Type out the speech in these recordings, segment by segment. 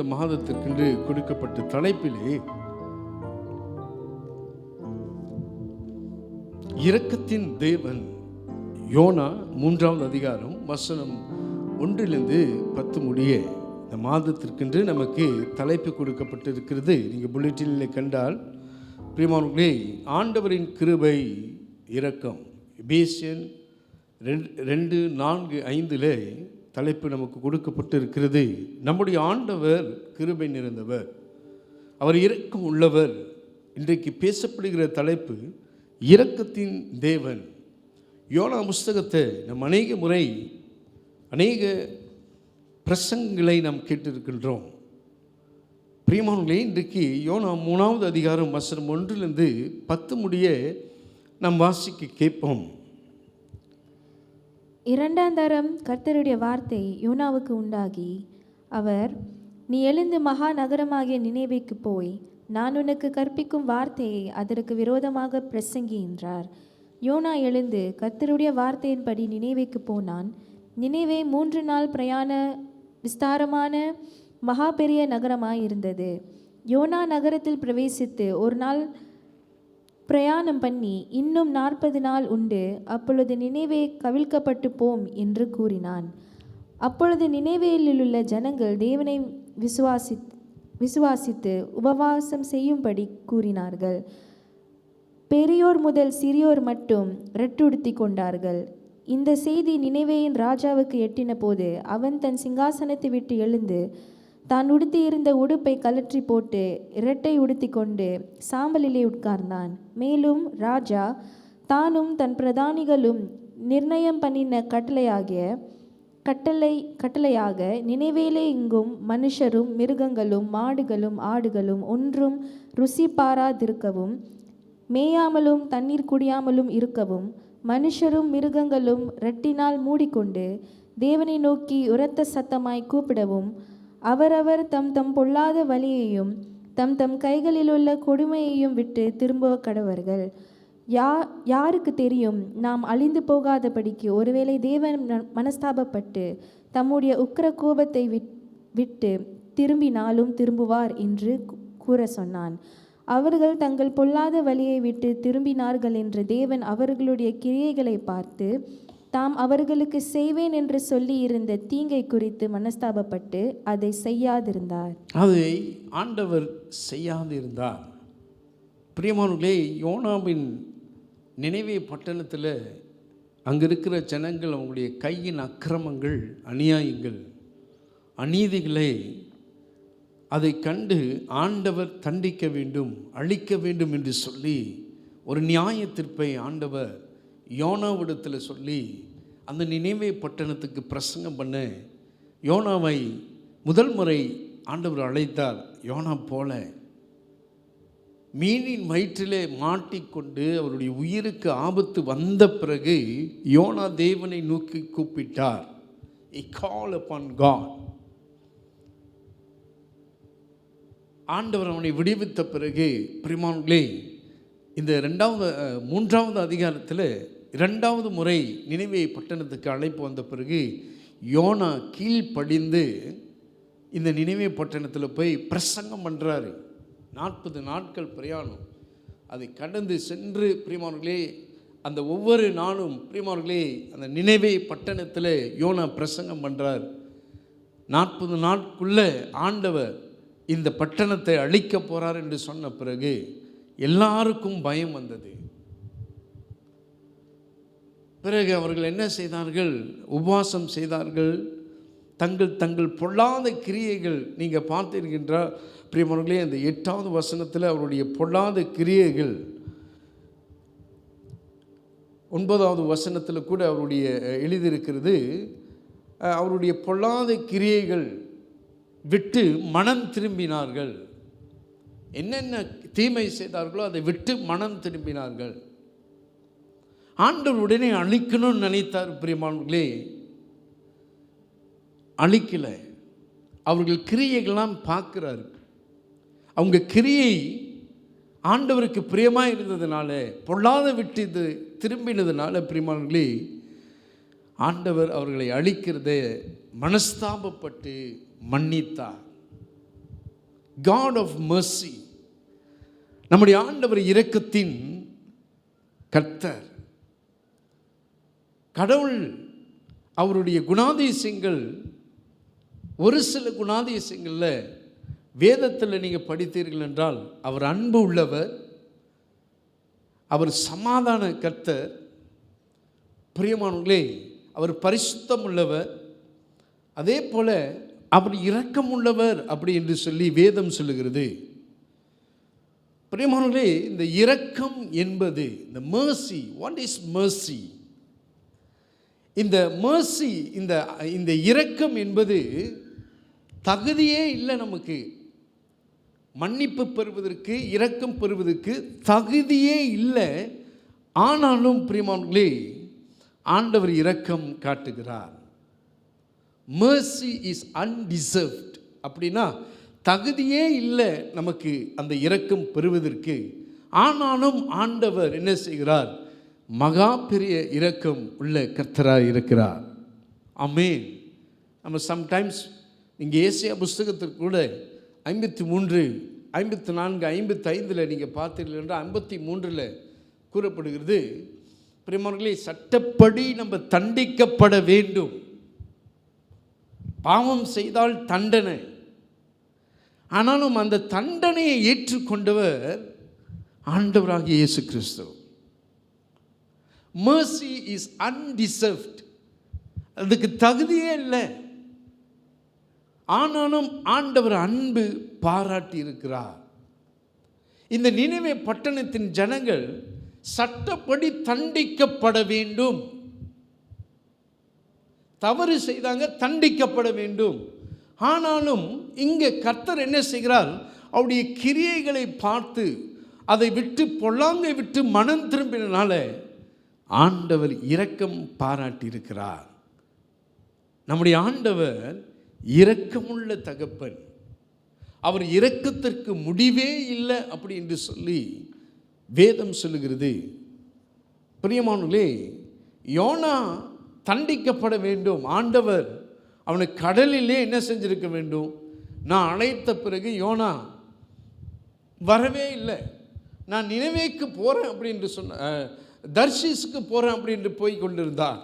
இந்த மாதத்திற்கென்று கொடுக்கப்பட்ட தலைப்பிலே இரக்கத்தின் தேவன். யோனா 3வது அதிகாரம் வசனம் 1-10 முடிய இந்த மாதத்திற்கென்று நமக்கு தலைப்பு கொடுக்கப்பட்டிருக்கிறது. நீங்கள் புல்லட்டினில் கண்டால் பிரியமானவர்களே, ஆண்டவரின் கிருபை இரக்கம். எபேசியர் 2:4-5 தலைப்பு நமக்கு கொடுக்கப்பட்டிருக்கிறது. நம்முடைய ஆண்டவர் கிருபை நிறைந்தவர், அவர் இரக்கம் உள்ளவர். இன்றைக்கு பேசப்படுகிற தலைப்பு இரக்கத்தின் தேவன். யோனா புஸ்தகத்தை நம் அநேக முறை அநேக பிரசங்களை நாம் கேட்டிருக்கின்றோம். பிரியமானவர்களே, இன்றைக்கு யோனா 3வது அதிகாரம் வசனம் 1-10 முடிய நாம் வாசிக்க கேட்போம். 2ஆம் தரம் கர்த்தருடைய வார்த்தை யோனாவுக்கு உண்டாகி, அவர், நீ எழுந்து மகா நகரமாகிய நினைவேக்கு போய் நான் உனக்கு கற்பிக்கும் வார்த்தையை அதற்கு விரோதமாக பிரசங்கி என்றார். யோனா எழுந்து கர்த்தருடைய வார்த்தையின்படி நினைவேக்கு போனான். நினைவே 3 நாள் பிரயாண விஸ்தாரமான மகா பெரிய நகரமாயிருந்தது. யோனா நகரத்தில் பிரவேசித்து 1 நாள் பிரயாணம் பண்ணி இன்னும் 40 நாள் உண்டு, அப்பொழுது நினைவே கவிழ்க்கப்பட்டு போம் என்று கூறினான். அப்பொழுது நினைவேயிலுள்ள ஜனங்கள் தேவனை விசுவாசித்து உபவாசம் செய்யும்படி கூறினார்கள். பெரியோர் முதல் சிறியோர் மட்டும் ரெட்டுடுத்தி கொண்டார்கள். இந்த செய்தி நினைவேயின் ராஜாவுக்கு எட்டின போது அவன் தன் சிங்காசனத்தை விட்டு எழுந்து தான் உடுத்தியிருந்த உடுப்பை கலற்றி போட்டு இரட்டை உடுத்தி கொண்டு சாம்பலிலே உட்கார்ந்தான். மேலும் ராஜா தானும் தன் பிரதானிகளும் நிர்ணயம் பண்ணின கட்டளையாக நினைவேலே எங்கும் மனுஷரும் மிருகங்களும் மாடுகளும் ஆடுகளும் ஒன்றும் ருசி பாராதிருக்கவும், மேயாமலும் தண்ணீர் குடியாமலும் இருக்கவும், மனுஷரும் மிருகங்களும் இரட்டினால் மூடிக்கொண்டு தேவனை நோக்கி உரத்த சத்தமாய் கூப்பிடவும், அவரவர் தம் தம் பொல்லாத வழியையும் தம் தம் கைகளிலுள்ள கொடுமையையும் விட்டு திரும்ப கடவர்கள். யாருக்கு தெரியும், நாம் அழிந்து போகாதபடிக்கு ஒருவேளை தேவன் மனஸ்தாபப்பட்டு தம்முடைய உக்கிர கோபத்தை விட்டு திரும்பினாலும் திரும்புவார் என்று கூற சொன்னான். அவர்கள் தங்கள் பொல்லாத வழியை விட்டு திரும்பினார்கள் என்று தேவன் அவர்களுடைய கிரியைகளை பார்த்து தாம் அவர்களுக்கு செய்வேன் என்று சொல்லி இருந்த தீங்கை குறித்து மனஸ்தாபப்பட்டு அதை செய்யாதிருந்தார். அதை ஆண்டவர் செய்யாதிருந்தார். பிரியமானவர்களே, யோனாவின் நினைவே பட்டணத்தில் அங்கே இருக்கிற ஜனங்கள் அவங்களுடைய கையின் அக்கிரமங்கள், அநியாயங்கள், அநீதிகளை அதை கண்டு ஆண்டவர் தண்டிக்க வேண்டும், அழிக்க வேண்டும் என்று சொல்லி ஒரு நியாய தீர்ப்பை ஆண்டவர் யோனாவிடத்தில் சொல்லி அந்த நினைவே பட்டணத்துக்கு பிரசங்கம் பண்ண யோனாவை முதல் முறை ஆண்டவர் அழைத்தார். யோனா போல மீனின் வயிற்றிலே மாட்டிக்கொண்டு அவருடைய உயிருக்கு ஆபத்து வந்த பிறகு யோனா தேவனை நோக்கி கூப்பிட்டார். He called upon God. ஆண்டவர் அவனை விடுவித்த பிறகு பிரியமானவர்களே, இந்த 3வது அதிகாரத்தில் 2வது முறை நினைவே பட்டணத்துக்கு அழைப்பு வந்த பிறகு யோனா கீழ்ப்படிந்து இந்த நினைவே பட்டணத்தில் போய் பிரசங்கம் பண்ணுறாரு. 40 நாட்கள் பிரயாணம் அதை கடந்து சென்று பிரியமானவர்களே, அந்த ஒவ்வொரு நாளும் பிரியமானவர்களே அந்த நினைவே பட்டணத்தில் யோனா பிரசங்கம் பண்ணுறார். 40 நாட்குள்ளே ஆண்டவர் இந்த பட்டணத்தை அழிக்க போகிறார் என்று சொன்ன பிறகு எல்லாருக்கும் பயம் வந்தது. பிறகு அவர்கள் என்ன செய்தார்கள்? உபவாசம் செய்தார்கள். தங்கள் பொல்லாத கிரியைகள் நீங்கள் பார்த்திருக்கின்றார் பிரியமானவர்களே. அந்த 8வது வசனத்தில் அவருடைய பொல்லாத கிரியைகள், 9வது வசனத்தில் கூட அவருடைய எழுதியிருக்கிறது, அவருடைய பொல்லாத கிரியைகள் விட்டு மனம் திரும்பினார்கள். என்னென்ன தீமை செய்தார்களோ அதை விட்டு மனம் திரும்பினார்கள். ஆண்டவர் உடனே அழிக்கணும்னு நினைத்தார். பிரியமானவர்களே, அழிக்கலை. அவர்கள் கிரியைகள்லாம் பார்க்குறாரு. அவங்க கிரியை ஆண்டவருக்கு பிரியமாக இருந்ததுனால, பொல்லாத விட்டு இது திரும்பினதுனால பிரியமானவர்களே, ஆண்டவர் அவர்களை அழிக்கிறதை மனஸ்தாபப்பட்டு மன்னித்தார். God of mercy. நம்முடைய ஆண்டவர் இரக்கத்தின் கர்த்தர். கடவுள் அவருடைய குணாதிசயங்கள், ஒரு சில குணாதிசயங்களில் வேதத்தில் நீங்கள் படித்தீர்கள் என்றால், அவர் அன்பு உள்ளவர், அவர் சமாதான கர்த்தர், பிரியமானவர்களே அவர் பரிசுத்தம் உள்ளவர், அதே போல் அவர் இரக்கம் உள்ளவர் அப்படி என்று சொல்லி வேதம் சொல்லுகிறது. பிரியமானவர்களே, இந்த இரக்கம் என்பது, இந்த mercy, what is mercy? இந்த mercy, இந்த இரக்கம் என்பது தகுதியே இல்லை நமக்கு. மன்னிப்பு பெறுவதற்கு, இரக்கம் பெறுவதற்கு தகுதியே இல்லை. ஆனாலும் பிரியமானவர்களே ஆண்டவர் இரக்கம் காட்டுகிறார். mercy is undeserved. அப்படின்னா தகுதியே இல்லை நமக்கு அந்த இரக்கம் பெறுவதற்கு. ஆனாலும் ஆண்டவர் என்ன செய்கிறார்? மகா பெரிய இரக்கம் உள்ள கர்த்தராக இருக்கிறார். ஆமென். நம்ம சம்டைம்ஸ் நீங்கள் ஏசாயா புஸ்தகத்திற்கு கூட 53, 54, 55 நீங்கள் பார்த்தீர்கள் என்றால் 53 கூறப்படுகிறது, பிரியமானவர்களே சட்டப்படி நம்ம தண்டிக்கப்பட வேண்டும். பாவம் செய்தால் தண்டனை. ஆனாலும் அந்த தண்டனையை ஏற்றுக்கொண்டவர் ஆண்டவராகிய இயேசு கிறிஸ்து. mercy is undeserved. அதுக்கு தகுதியே இல்லை. ஆனாலும் ஆண்டவர் அன்பு பாராட்டி இருக்கிறார். இந்த நினிவே பட்டணத்தின் ஜனங்கள் சட்டப்படி தண்டிக்கப்பட வேண்டும். தவறு செய்தாங்க, தண்டிக்கப்பட வேண்டும். ஆனாலும் இங்கே கர்த்தர் என்ன செய்கிறார்? அவருடைய கிரியைகளை பார்த்து அதை விட்டு, பொல்லாங்கை விட்டு மனம் திரும்பினால ஆண்டவர் இரக்கம் பாராட்டி இருக்கிறார். நம்முடைய ஆண்டவர் இரக்கமுள்ள தகப்பன். அவர் இரக்கத்திற்கு முடிவே இல்லை அப்படி என்று சொல்லி வேதம் சொல்லுகிறது. பிரியமானவர்களே, யோனா தண்டிக்கப்பட வேண்டும். ஆண்டவர் அவனை கடலிலே என்ன செஞ்சிருக்க வேண்டும்? நான் அழைத்த பிறகு யோனா வரவே இல்லை. நான் நினைவேக்கு போகிறேன் அப்படின்னு சொன்ன, தர்ஷீஸுக்கு போகிறேன் அப்படின்னு போய் கொண்டிருந்தார்.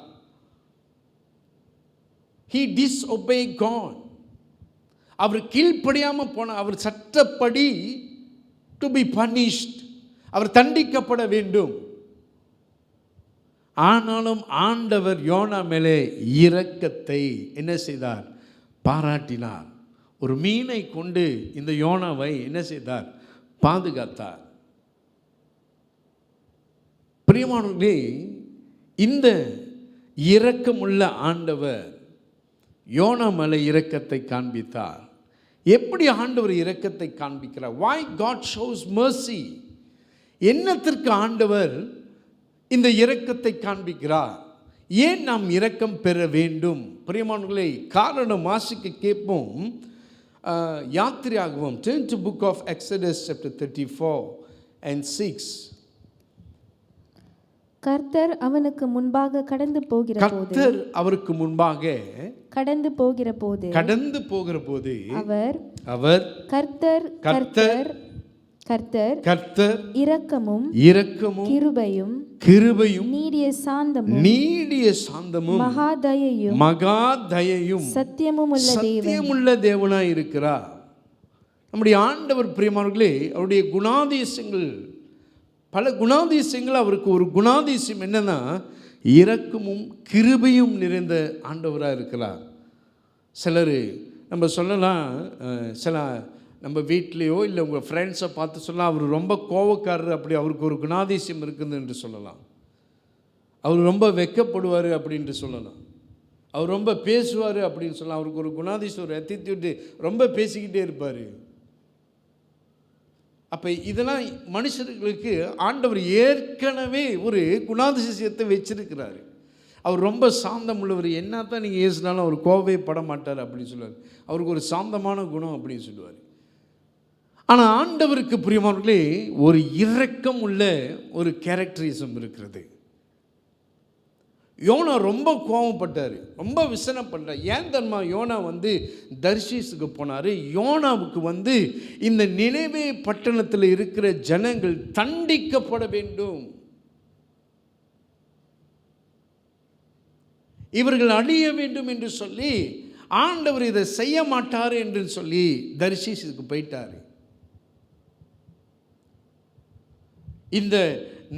he disobeyed God. அவர் கீழ்ப்படியாமல் போனார். அவர் சட்டப்படி to be punished, அவர் தண்டிக்கப்பட வேண்டும். ஆனாலும் ஆண்டவர் யோனா மேலே இரக்கத்தை என்ன செய்தார்? பாராட்டினார். ஒரு மீனை கொண்டு இந்த யோனாவை என்ன செய்தார்? பாதுகாத்தார். பிரியமானவர்களே, இந்த இரக்கமுள்ள ஆண்டவர் யோனா மேலே இரக்கத்தை காண்பித்தார். எப்படி ஆண்டவர் இரக்கத்தை காண்பிக்கிறார்? why God shows mercy? என்னத்திற்கு ஆண்டவர் இந்த இரக்கத்தை காண்பிக்கிறார்? ஏன் நாம் இரக்கம் பெற வேண்டும்? பிரியமானவர்களே, காரணம் வாசிக்க கேட்போம். யாத்திரையாகவும் turn to book of Exodus chapter 34 and 6. கர்த்தர் அவனுக்கு முன்பாக கடந்து போகிற போது, கர்த்தர் அவருக்கு முன்பாக கடந்து போகிற போது அவர் கர்த்தர் இரக்கமும் கிருபையும் நீடிய சாந்தமும் மகாதயையும் சத்தியமுள்ள தேவனாய் இருக்கிறார். நம்முடைய ஆண்டவர் பிரியமானவர்களே, அவருடைய குணாதிசயங்கள், பல குணாதிசயங்கள். அவருக்கு ஒரு குணாதிசயம் என்னன்னா, இரக்கமும் கிருபையும் நிறைந்த ஆண்டவராக இருக்கிறார். சிலர் நம்ம சொல்லலாம், சில நம்ம வீட்லேயோ இல்லை உங்கள் ஃப்ரெண்ட்ஸை பார்த்து சொல்லலாம், அவர் ரொம்ப கோவக்காரர், அப்படி அவருக்கு ஒரு குணாதிசயம் இருக்குது என்று சொல்லலாம். அவர் ரொம்ப வெட்கப்படுவார் அப்படின்ட்டு சொல்லலாம். அவர் ரொம்ப பேசுவார் அப்படின்னு சொல்லலாம். அவருக்கு ஒரு குணாதிசயம், ஒரு அத்திட்யூட், ரொம்ப பேசிக்கிட்டே இருப்பார். அப்போ இதெல்லாம் மனுஷர்களுக்கு ஆண்டவர் ஏற்கனவே ஒரு குணாதிசயத்தை வச்சிருக்கிறாரு. அவர் ரொம்ப சாந்தம் உள்ளவர். என்ன தான் நீங்கள் ஏசினாலும் அவர் கோவமே பட மாட்டார் அப்படின்னு சொல்லுவார். அவருக்கு ஒரு சாந்தமான குணம் அப்படின்னு சொல்லுவார். ஆனால் ஆண்டவருக்கு பிரியமானவர்களே, ஒரு இரக்கம் உள்ள ஒரு கேரக்டரிசம் இருக்கிறது. யோனா ரொம்ப கோபப்பட்டார், ரொம்ப விசனம் பண்ணுறார். ஏன் தன்மா யோனா தர்ஷீஸுக்கு போனார். யோனாவுக்கு இந்த நினைவே பட்டணத்தில் இருக்கிற ஜனங்கள் தண்டிக்கப்பட வேண்டும், இவர்கள் அழிய வேண்டும் என்று சொல்லி ஆண்டவர் இதை செய்ய மாட்டார் என்று சொல்லி தர்ஷீஸுக்கு போயிட்டார். இந்த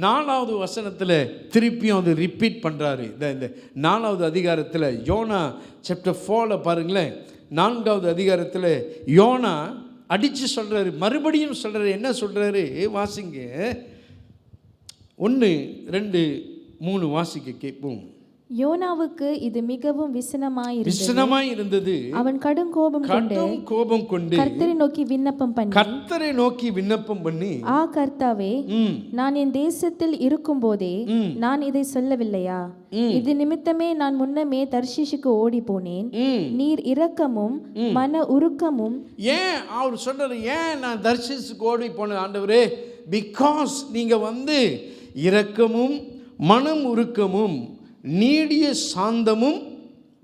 4வது வசனத்தில் திருப்பியும் அது ரிப்பீட் பண்ணுறாரு. இந்த 4வது அதிகாரத்தில் யோனா சாப்டர் 4 பாருங்களேன். 4வது அதிகாரத்தில் யோனா அடித்து சொல்கிறாரு, மறுபடியும் சொல்கிறாரு. என்ன சொல்கிறாரு வாசிங்க, 1, 2, 3 வாசிக்க கேட்போம். யோனாவுக்கு இது மிகவும் விசனமாய் இருந்தது. அவன் கடும் கோபம் கொண்டு கர்த்தரை நோக்கி விண்ணப்பம் பண்ணி ஆ கர்த்தாவே, நான் என் தேசத்தில் இருக்கும் போதே நான் இதை சொல்லவில்லையா? இது நிமித்தமே நான் முன்னமே தர்ஷீஷுக்கு ஓடி போனேன். நீர் இரக்கமும் மன உருக்கமும். ஏன் அவர் சொல்றாரு, ஏன் நான் தர்ஷீஷுக்கு ஓடி போனேன் ஆண்டவரே? பிகாஸ் நீங்க இரக்கமும் மனம் உருக்கமும் நீடிய சாந்தமும்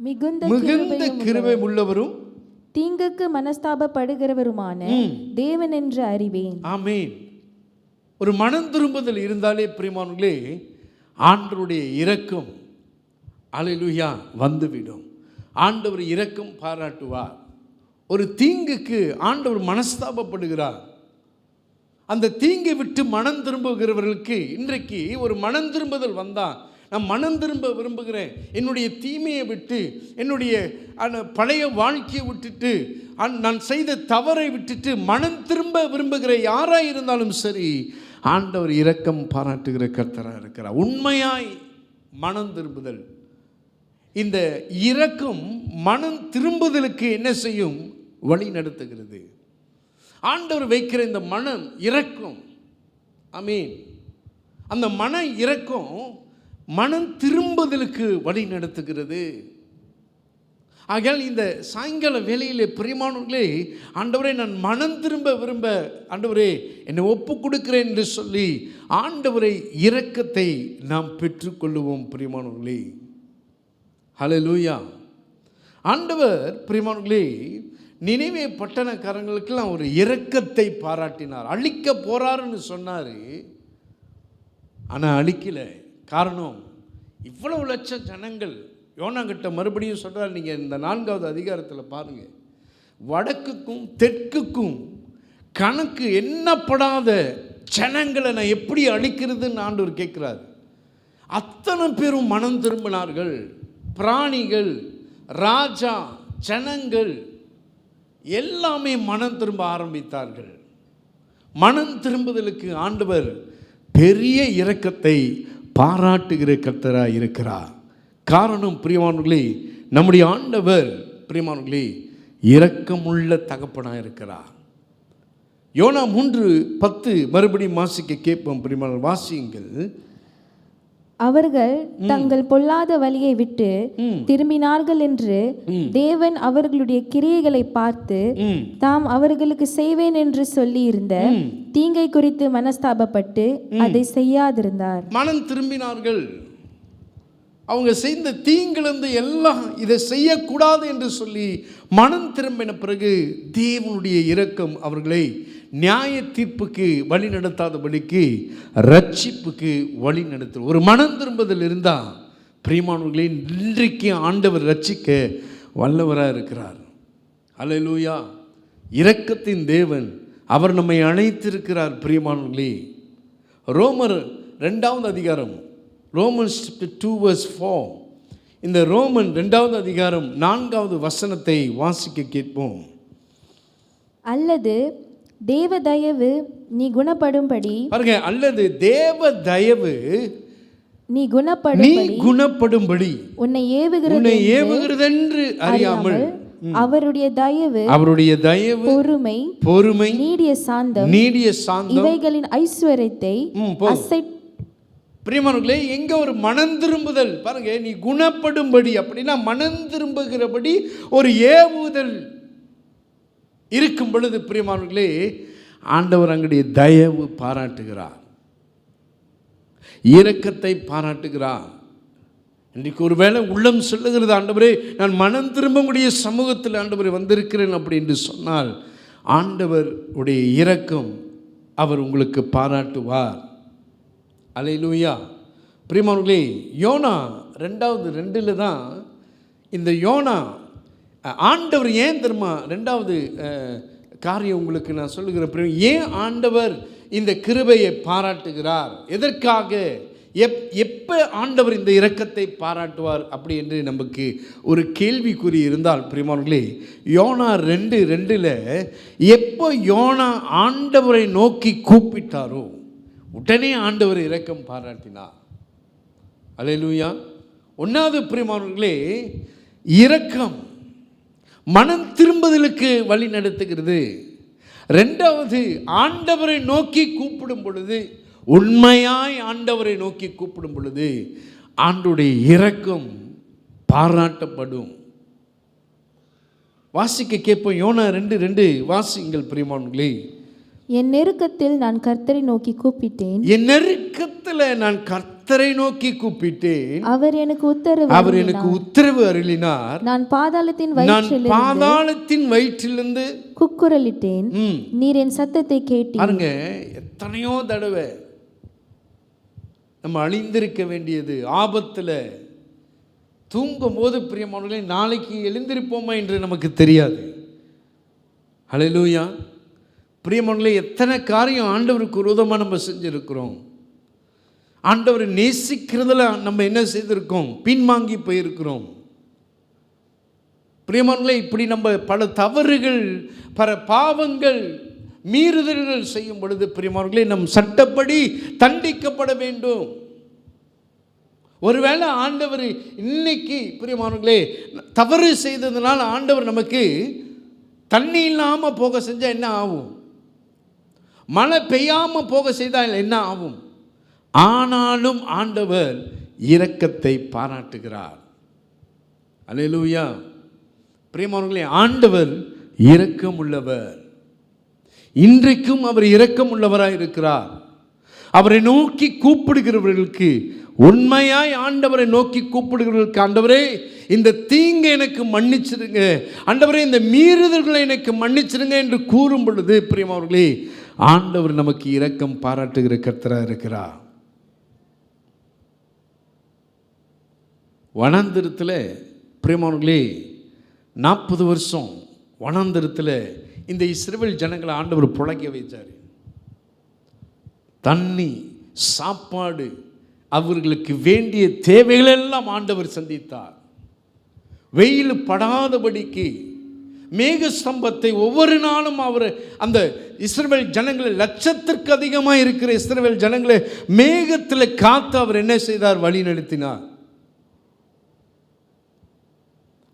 மிகுந்த கிருபை உள்ளவரும் தீங்குக்கு மனஸ்தாபப்படுகிறவருமான தேவன் என்று அறிவேன். ஆமென். ஒரு மனம் திரும்புதல் இருந்தாலே பிரியமானவர்களே, ஆண்டவருடைய இரக்கம் அல்லேலூயா வந்துவிடும். ஆண்டவர் இரக்கம் பாராட்டுவார். ஒரு தீங்குக்கு ஆண்டவர் மனஸ்தாபப்படுகிறார். அந்த தீங்கை விட்டு மனம் திரும்புகிறவர்களுக்கு இன்றைக்கு ஒரு மனம் திரும்புதல் வந்தால், நான் மனம் திரும்ப விரும்புகிறேன், என்னுடைய தீமையை விட்டு, என்னுடைய பழைய வாழ்க்கையை விட்டுட்டு, நான் செய்த தவறை விட்டுட்டு மனம் திரும்ப விரும்புகிற யாராக இருந்தாலும் சரி, ஆண்டவர் இரக்கம் பாராட்டுகிற கர்த்தராக இருக்கிறார். உண்மையாய் மனம் திரும்புதல், இந்த இரக்கம் மனம் திரும்புதலுக்கு என்ன செய்யும்? வழி நடத்துகிறது. ஆண்டவர் வைக்கிற இந்த மனம் இரக்கம், ஆமென், அந்த மன இரக்கம் மனம் திரும்புதலுக்கு வழி நடத்துகிறது. ஆகையால் இந்த சாயங்கால வேளையிலே பிரியமானவர்களே, ஆண்டவரே நான் மனம் திரும்ப விரும்ப, ஆண்டவரே என்னை ஒப்பு கொடுக்கிறேன் என்று சொல்லி ஆண்டவரை இரக்கத்தை நாம் பெற்றுக்கொள்ளுவோம் பிரியமானவர்களே. ஹல்லேலூயா. ஆண்டவர் பிரியமானவர்களே நினைவே பட்டணக்காரங்களுக்கெல்லாம் ஒரு இரக்கத்தை பாராட்டினார். அழிக்க போறாருன்னு சொன்னார், ஆனால் அழிக்கலை. காரணம், இவ்வளவு லட்சம் ஜனங்கள். யோனாங்கிட்ட மறுபடியும் சொல்கிறார், நீங்கள் இந்த 4வது அதிகாரத்தில் பாருங்கள், வடக்குக்கும் தெற்குக்கும் கணக்கு எண்ணப்படாத ஜனங்களை நான் எப்படி அழிக்கிறதுன்னு ஆண்டவர் கேட்குறார். அத்தனை பேரும் மனம் திரும்பினார்கள். பிராணிகள், ராஜா, ஜனங்கள் எல்லாமே மனம் திரும்ப ஆரம்பித்தார்கள். மனம் திரும்புதலுக்கு ஆண்டவர் பெரிய இரக்கத்தை பாராட்டுகிற கர்த்தராக இருக்கிறார். காரணம் பிரியமானவர்களே, நம்முடைய ஆண்டவர் பிரியமானவர்களே இரக்கமுள்ள தகப்பனாக இருக்கிறார். யோனா 3:10 மறுபடியும் வாசிக்க கேட்போம். பிரியமான வாசியுங்கள். அவர்கள் தங்கள் பொல்லாத வழியை விட்டு திரும்பினார்கள் என்று தேவன் அவர்களுடைய கிரியைகளை பார்த்து தாம் அவர்களுக்கு செய்வேன் என்று சொல்லி இருந்த தீங்கை குறித்து மனஸ்தாபப்பட்டு அதை செய்யாதிருந்தார். மனம் திரும்பினார்கள். அவங்க செய்த தீங்கிலிருந்து எல்லாம் இதை செய்யக்கூடாது என்று சொல்லி மனம் திரும்பின பிறகு தேவனுடைய இரக்கம் அவர்களை நியாய தீர்ப்புக்கு வழி நடத்தாதபடிக்கு ரட்சிப்புக்கு வழி நடத்தும். ஒரு மனம் திரும்புதல் இருந்தால் பிரியமானவர்களே, இன்றைக்கு ஆண்டவர் ரட்சிக்க வல்லவராக இருக்கிறார். அல்லேலூயா. இரக்கத்தின் தேவன், அவர் நம்மை அழைத்திருக்கிறார். பிரியமானவர்களே, ரோமர் 2வது அதிகாரம், ரோமன்ஸ் 2:4, இந்த ரோமன் 2வது அதிகாரம் 4வது வசனத்தை வாசிக்க கேட்போம். அல்லது தேவ தயவு நீ குணப்படும்படி, பாருங்க, அல்லது தேவ தயவு நீ குணப்படும்படி உன்னை ஏவுகிறது என்று அறியாமல் அவருடைய தயவு பொறுமை நீடிய சாந்தம் இவைகளின் ஐஸ்வர்யத்தை பிரியமானவர்களே, எங்க ஒரு மனம் திரும்புதல் பாருங்க, நீ குணப்படும்படி அப்படின்னா மனம் திரும்புகிறபடி ஒரு ஏவுதல் இருக்கும் பொழுது பிரியமானவர்களே, ஆண்டவர் அங்குடைய தயவு பாராட்டுகிறார், இரக்கத்தை பாராட்டுகிறார். இன்றைக்கு ஒரு வேளை உள்ளம் சொல்லுகிறது, ஆண்டவரே நான் மனம் திரும்பக்கூடிய சமூகத்தில் ஆண்டவரே வந்திருக்கிறேன் அப்படி என்று சொன்னால், ஆண்டவர் உடைய இரக்கம் அவர் உங்களுக்கு பாராட்டுவார். அல்லேலூயா. பிரியமானவர்களே, யோனா 2:2 தான் இந்த யோனா ஆண்டவர் ஏன் தெரியுமா, 2வது காரியம் உங்களுக்கு நான் சொல்லுகிறேன். ஏன் ஆண்டவர் இந்த கிருபையை பாராட்டுகிறார், எதற்காக, எப்போ ஆண்டவர் இந்த இரக்கத்தை பாராட்டுவார் அப்படி என்று நமக்கு ஒரு கேள்விக்குறி இருந்தால், பிரியமானவர்களே, யோனா 2:2 எப்போ யோனா ஆண்டவரை நோக்கி கூப்பிட்டாரோ உடனே ஆண்டவர் இரக்கம் பாராட்டினார். அல்லேலூயா. 1வது பிரியமானவர்களே, இரக்கம் மனம் திரும்புதலுக்கு வழி நடத்துகிறது. 2வது ஆண்டவரை நோக்கி கூப்பிடும் பொழுது, உண்மையாய் ஆண்டவரை நோக்கி கூப்பிடும் பொழுது ஆண்டவருடைய இரக்கம் பாராட்டப்படும். வாசிக்க கேட்போம். யோனா 2:2 வாசிங்கள் பிரியமானவர்களே. என் நெருக்கத்தில் நான் கர்த்தரை நோக்கி கூப்பிட்டேன், என் நெருக்கத்தில் நான் கர்த்தரை நோக்கி கூப்பிட்டேன், அவர் எனக்கு உத்தரவு அருளினார். நான் பாதாளத்தின் வயிற்றிலிருந்து குக்குரலிட்டேன், நீர் என் சத்தத்தை கேட்டீர். பாருங்க, எத்தனையோ தடவை நம்ம அழிந்திருக்க வேண்டியது, ஆபத்தில் தூங்கும் போது பிரியமானவர்களே, நாளைக்கு எழுந்திருப்போமா என்று நமக்கு தெரியாது. ஹல்லேலூயா. பிரியமானவர்களே, எத்தனை காரியம் ஆண்டவருக்கு விரோதமாக நம்ம செஞ்சுருக்கிறோம். ஆண்டவரை நேசிக்கிறதுல நம்ம என்ன செய்திருக்கோம், பின்வாங்கி போயிருக்கிறோம். பிரியமானவர்களே, இப்படி நம்ம பல தவறுகள், பல பாவங்கள், மீறுதல்கள் செய்யும் பொழுது பிரியமானவர்களே, நம் சட்டப்படி தண்டிக்கப்பட வேண்டும். ஒருவேளை ஆண்டவர் இன்னைக்கு பிரியமானவர்களே தவறு செய்ததுனால ஆண்டவர் நமக்கு தண்ணி இல்லாமல் போக செஞ்சால் என்ன ஆகும், மழை பெய்யாமல் போக செய்தால் என்ன ஆகும்? ஆனாலும் ஆண்டவர் இரக்கத்தை பாராட்டுகிறார். அல்லேலூயா. பிரியமானவர்களே, ஆண்டவர் இரக்கம் உள்ளவர். இன்றைக்கும் அவர் இரக்கம் உள்ளவராய் இருக்கிறார். அவரை நோக்கி கூப்பிடுகிறவர்களுக்கு, உண்மையாய் ஆண்டவரை நோக்கி கூப்பிடுகிறவர்களுக்கு, ஆண்டவரே இந்த தீங்கை எனக்கு மன்னிச்சிருங்க, ஆண்டவரே இந்த மீறுதல்களை எனக்கு மன்னிச்சிருங்க என்று கூறும் பொழுது பிரியமானவர்களே, ஆண்டவர் நமக்கு இரக்கம் பாராட்டுகிற கர்த்தராக இருக்கிறார். வனாந்திரத்தில் பிரியமானவர்களே 40 வருஷம் வனாந்திரத்தில் இந்த இஸ்ரவேல் ஜனங்களை ஆண்டவர் புழைக்க வைத்தார். தண்ணி, சாப்பாடு, அவர்களுக்கு வேண்டிய தேவைகளெல்லாம் ஆண்டவர் சந்தித்தார். வெயில் படாதபடிக்கு மேக ஸ்தம்பத்தை ஒவ்வொரு நாளும் அவர் அந்த இஸ்ரவேல் ஜனங்களை, லட்சத்திற்கு அதிகமாக இருக்கிற இஸ்ரவேல் ஜனங்களை மேகத்தில் காத்து அவர் என்ன செய்தார், வழி நடத்தினார்.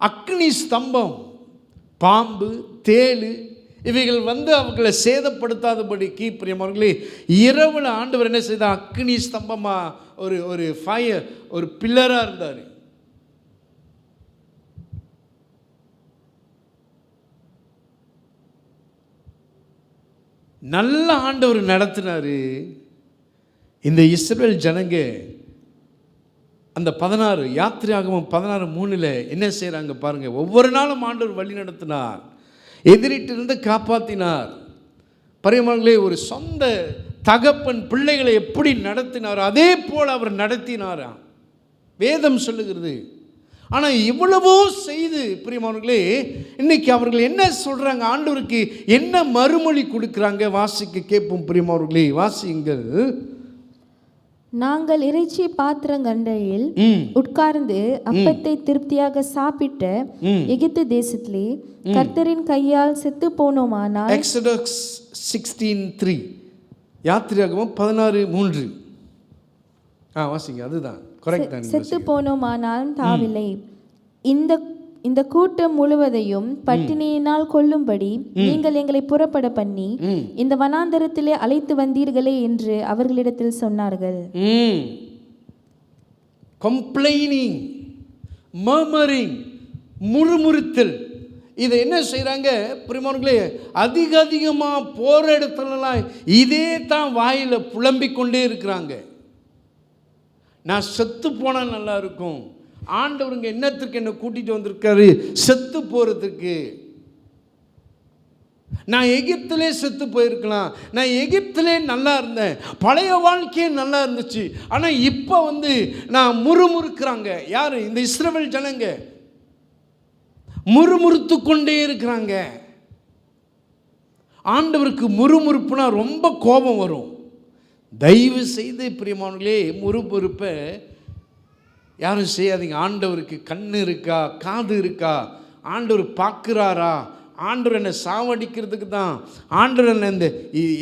அக்னி ஸ்தம்பம், பாம்பு, தேளு இவைகள் அவர்களை சேதப்படுத்தாதபடிக்கு பிரியமானவர்களே இரவில் ஆண்டவர் என்ன செய்தார், அக்னி ஸ்தம்பமாக ஒரு ஃபயர், ஒரு பில்லராக இருந்தார். நல்ல ஆண்டவர் நடத்தினார். இந்த இஸ்ரவேல் ஜனங்க அந்த 16 யாத்திரையாகமம் 16:3 என்ன செய்கிறாங்க பாருங்கள். ஒவ்வொரு நாளும் ஆண்டவர் வழி நடத்தினார், எதிரிட்டிருந்து காப்பாற்றினார். பிரியமானவர்களே, ஒரு சொந்த தகப்பன் பிள்ளைகளை எப்படி நடத்தினார் அதே போல் அவர் நடத்தினாராம், வேதம் சொல்லுகிறது. ஆனால் இவ்வளவோ செய்து பிரியமானவர்களே இன்னைக்கு அவர்கள் என்ன சொல்கிறாங்க, ஆண்டவருக்கு என்ன மறுமொழி கொடுக்குறாங்க, வாசிக்க கேட்போம் பிரியமானவர்களே. வாசியுங்கள். நாங்கள் இறைச்சி பாத்திரங்கண்டையில் உட்கார்ந்து அப்பத்தை திருப்தியாக சாப்பிட்ட எகிப்து தேசத்திலே கர்த்தரின் கையால் செத்து போனோமானால், எக்ஸோடஸ் 16:3, யாத்திரையாகமம் 16:3. வாசிங்க, அதுதான் கரெக்ட் தான். செத்து போனோமானால் தாவில்லை, இந்த கூட்டம் முழுவதையும் பட்டினியினால் கொல்லும்படி நீங்கள் எங்களை புறப்பட பண்ணி இந்த வனாந்தரத்திலே அழைத்து வந்தீர்களே என்று அவர்களிடத்தில் சொன்னார்கள். கம்ப்ளைனிங், மர்மரிங், முறுமுறுத்தல், இதை என்ன செய்கிறாங்க பிரியமானவர்களே, அதிகமாக போகிற இடத்துலலாம் இதே தான் வாயில் புலம்பிக் கொண்டே இருக்கிறாங்க. நான் செத்து போனால் நல்லா இருக்கும், ஆண்டவருங்க என்னத்துக்கு என்னை கூட்டிகிட்டு வந்திருக்காரு? செத்து போகிறதுக்கு. நான் எகிப்திலே செத்து போயிருக்கலாம், நான் எகிப்திலே நல்லா இருந்தேன், பழைய வாழ்க்கையே நல்லா இருந்துச்சு. ஆனால் இப்போ நான் முறுமுறுக்கிறாங்க. யார்? இந்த இஸ்ரவேல் ஜனங்க முறுமுறுத்து கொண்டே இருக்கிறாங்க. ஆண்டவருக்கு முறுமுறுப்புனா ரொம்ப கோபம் வரும். தயவு செய்து பிரியமானவர்களே, முறுமுறுப்பை யாரும் செய்யாதீங்க. ஆண்டவருக்கு கண்ணு இருக்கா, காது இருக்கா, ஆண்டவர் பார்க்குறாரா? ஆண்டவர் என்னை சாவடிக்கிறதுக்கு தான், ஆண்டவர்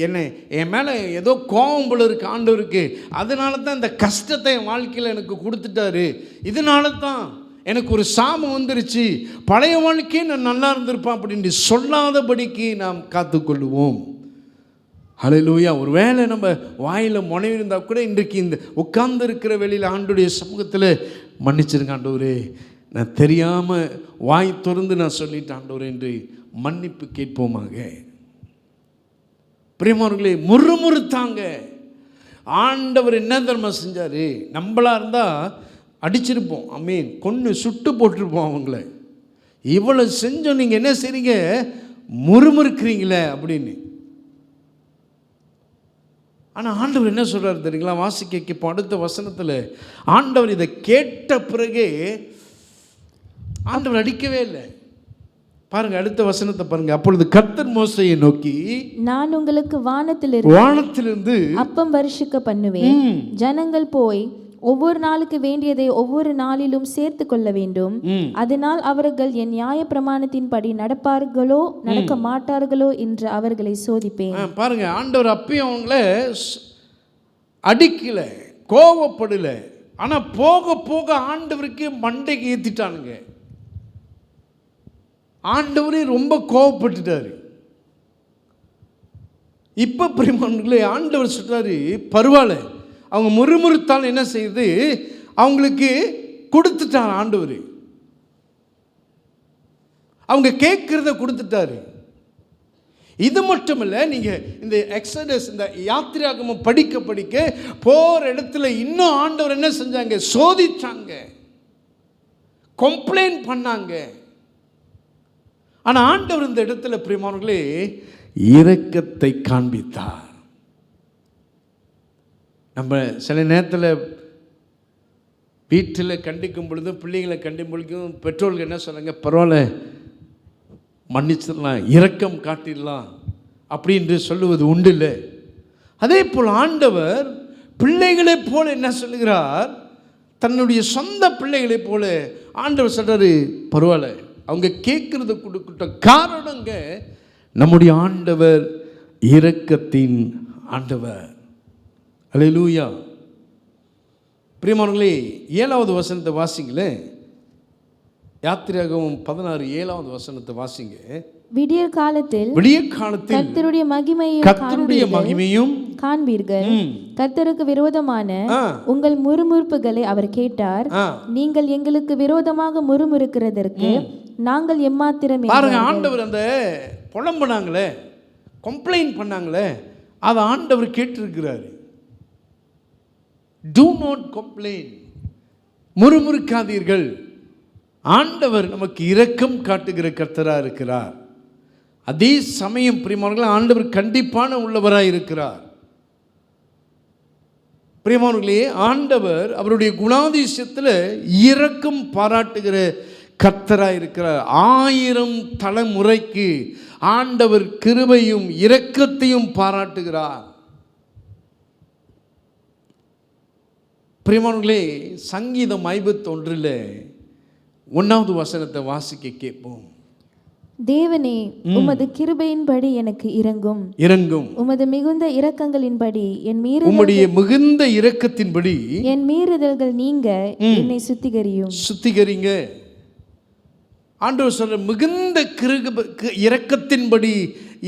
என்னை என் மேலே ஏதோ கோபம் போல இருக்கு ஆண்டவருக்கு, அதனால தான் இந்த கஷ்டத்தை என் வாழ்க்கையில் எனக்கு கொடுத்துட்டாரு, இதனால தான் எனக்கு ஒரு சாபம் வந்துருச்சு, பழைய வாழ்க்கையே நான் நல்லா இருந்திருப்பேன் அப்படின்னு சொல்லாதபடிக்கு நாம் காத்துக்கொள்ளுவோம். ஹல்லேலூயா. ஒரு வேளை நம்ம வாயில் முனைவு இருந்தால் கூட இன்றைக்கு இந்த உட்கார்ந்து இருக்கிற வேளையில் ஆண்டவருடைய சமூகத்தில் மன்னிச்சிருங்க ஆண்டவரே, நான் தெரியாமல் வாய் திறந்து நான் சொல்லிட்டேன் ஆண்டவரே என்று மன்னிப்பு கேட்போமாக. பிரியமானவர்களே, முறுமுறுத்தாங்க. ஆண்டவர் என்ன தர்மம் செஞ்சார்? நம்மளா இருந்தால் அடிச்சிருப்போம், ஆமீன், கொன்று சுட்டு போட்டிருப்போம் அவங்கள. இவ்வளோ செஞ்சோம், நீங்கள் என்ன செய்றீங்க? முறுமுறுக்கிறீங்களே அப்படின்னு. ஆனால் ஆண்டவர் என்ன சொல்கிறார் தெரியுங்களா? வாசிக்க இப்போ அடுத்த வசனத்தில் ஆண்டவர் இதை கேட்ட பிறகு ஆண்டவர் அடிக்கவே இல்லை. பாருங்க, அடுத்த வசனத்தை பாருங்க. அப்பொழுது கர்த்தர் மோசேயை நோக்கி, நான் உங்களுக்கு வானத்திலிருந்து அப்பம் வருஷிக்க பண்ணுவேன், ஜனங்கள் போய் ஒவ்வொரு நாளுக்கு வேண்டியதை ஒவ்வொரு நாளிலும் சேர்த்து கொள்ள வேண்டும், அதனால் அவர்கள் என் நியாய பிரமாணத்தின்படி நடப்பார்களோ நடக்க மாட்டார்களோ என்று அவர்களை சோதிப்பேன். பாருங்க, ஆண்டவர் அப்பயும் அவங்கள அடிக்கல, கோவப்படல. ஆனால் போக போக ஆண்டவருக்கு மண்டைக்கு ஏற்றிட்டானுங்க. ஆண்டவரே ரொம்ப கோவப்பட்டுட்டாரு. இப்போ பிரியமானவர்களே, ஆண்டவர் சொல்றாரு, பரவாயில்ல, அவங்க முறுமுறுத்தால் என்ன செய்யுது? அவங்களுக்கு கொடுத்துட்டார் ஆண்டவர், அவங்க கேட்குறத கொடுத்துட்டாரு. இது மட்டும் இல்லை, நீங்கள் இந்த எக்ஸடஸ், இந்த யாத்திராகமம் படிக்க படிக்க போகிற இடத்துல இன்னும் ஆண்டவர் என்ன செஞ்சாங்க? சோதிச்சாங்க, கம்ப்ளைண்ட் பண்ணாங்க. ஆனால் ஆண்டவர் இந்த இடத்துல பிரியமானவர்களே இரக்கத்தை காண்பித்தார். நம்ம சில நேரத்தில் வீட்டில் கண்டிக்கும் பொழுதும் பிள்ளைகளை கண்டிக்கும் பொழுதும் பெற்றோர்கள் என்ன சொன்னாங்க? பரவாயில்ல, மன்னிச்சிடலாம், இரக்கம் காட்டிடலாம் அப்படின்று சொல்லுவது உண்டு இல்லை. அதே போல் ஆண்டவர் பிள்ளைகளைப் போல என்ன சொல்லுகிறார்? தன்னுடைய சொந்த பிள்ளைகளைப் போல ஆண்டவர் சொல்கிறாரு, பரவாயில்ல, அவங்க கேட்குறத கொடுக்கிட்ட காரணங்க நம்முடைய ஆண்டவர் இரக்கத்தின் ஆண்டவர். அல்லேலூயா. பிரியமானவர்களே, 7வது வசனத்தை வாசிங்களே. யாத்திராகமம் 16 7வது வசனத்தை வாசிங்க. விடியற் காலத்தில் கர்த்தருடைய மகிமையும் காண்பீர்கள். கர்த்தருக்கு விரோதமான உங்கள் முறுமுறுப்புகளை அவர் கேட்டார். நீங்கள் எங்களுக்கு விரோதமாக முறுமுறுக்கிறதற்கு நாங்கள் எம்மாத்திரமே. பாருங்க, ஆண்டவர் அந்த புலம்புனாங்களே, கம்ப்ளைண்ட் பண்ணாங்களே, அதை ஆண்டவர் கேட்டிருக்கிறாரு. Do not complain, முறுமுறுக்காதீர்கள். ஆண்டவர் நமக்கு இரக்கம் காட்டுகிற கர்த்தராக இருக்கிறார். அதே சமயம் பிரியமானவர்களே, ஆண்டவர் கண்டிப்பான உள்ளவராக இருக்கிறார். பிரியமானவர்களே, ஆண்டவர் அவருடைய குணாதிசயத்தில் இரக்கம் பாராட்டுகிற கர்த்தராக இருக்கிறார். 1000 தலைமுறைக்கு ஆண்டவர் கிருபையும் இரக்கத்தையும் பாராட்டுகிறார். பிரியமானவர்களே, சங்கீதம் 51 1வது வசனத்தை வாசிக்க கேட்போம். தேவனே, உமது கிருபையின்படி எனக்கு இரங்கும், உமது மிகுந்த இரக்கங்களின்படி உம்முடைய மிகுந்த இரக்கத்தின்படி என் மீறுதல்கள் நீங்க என்னை சுத்திகரிங்க. ஆண்டவர் சொல்ற மிகுந்த இரக்கத்தின்படி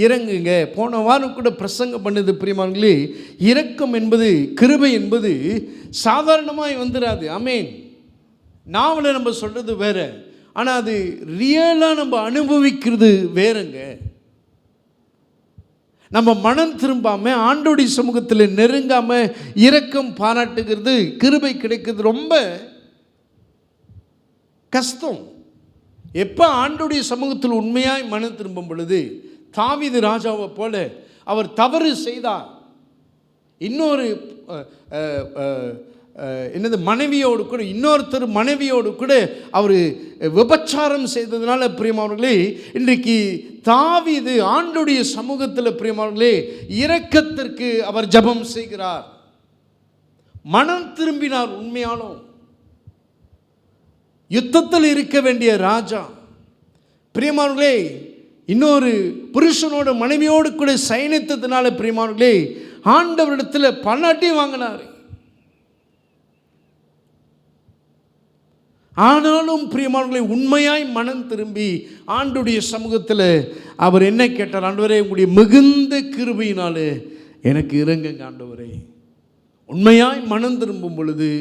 இறங்குங்க. போன வாரம் கூட பிரசங்கம் பண்ணது பிரியமானங்களே, இரக்கம் என்பது, கிருபை என்பது சாதாரணமாய் வந்துடாது. ஆமேன். நாவல நம்ம சொல்றது வேற, ஆனால் அது ரியலாக நம்ம அனுபவிக்கிறது வேறுங்க. நம்ம மனம் திரும்பாம ஆண்டோடைய சமூகத்தில் நெருங்காம இரக்கம் பாராட்டுகிறது, கிருபை கிடைக்கிறது ரொம்ப கஷ்டம். எப்போ ஆண்டவருடைய சமூகத்தில் உண்மையாய் மனம் திரும்பும் பொழுது, தாவீது ராஜாவை போல அவர் தவறு செய்தார், இன்னொரு மனைவியோடு கூட, இன்னொருத்தர் மனைவியோடு கூட அவர் விபச்சாரம் செய்ததுனால பிரியமானவர்களே, இன்றைக்கு தாவீது ஆண்டவருடைய சமூகத்தில் பிரியமானவர்களே இரக்கத்திற்கு அவர் ஜெபம் செய்கிறார், மனம் திரும்பினார். உண்மையாலும் யுத்தத்தில் இருக்க வேண்டிய ராஜா பிரியமானவர்களே இன்னொரு புருஷனோட மனைவியோடு கூட சயனித்ததுனால பிரியமானவர்களே ஆண்டவரிடத்தில் பல அடி வாங்கினார். ஆனாலும் பிரியமானவர்களே உண்மையாய் மனம் திரும்பி ஆண்டவருடைய சமூகத்தில் அவர் என்ன கேட்டார்? ஆண்டவரே, உங்களுடைய மிகுந்த கிருபையினாலே எனக்கு இரங்குங்க ஆண்டவரே. உண்மையாய் மனம் திரும்பும் பொழுது,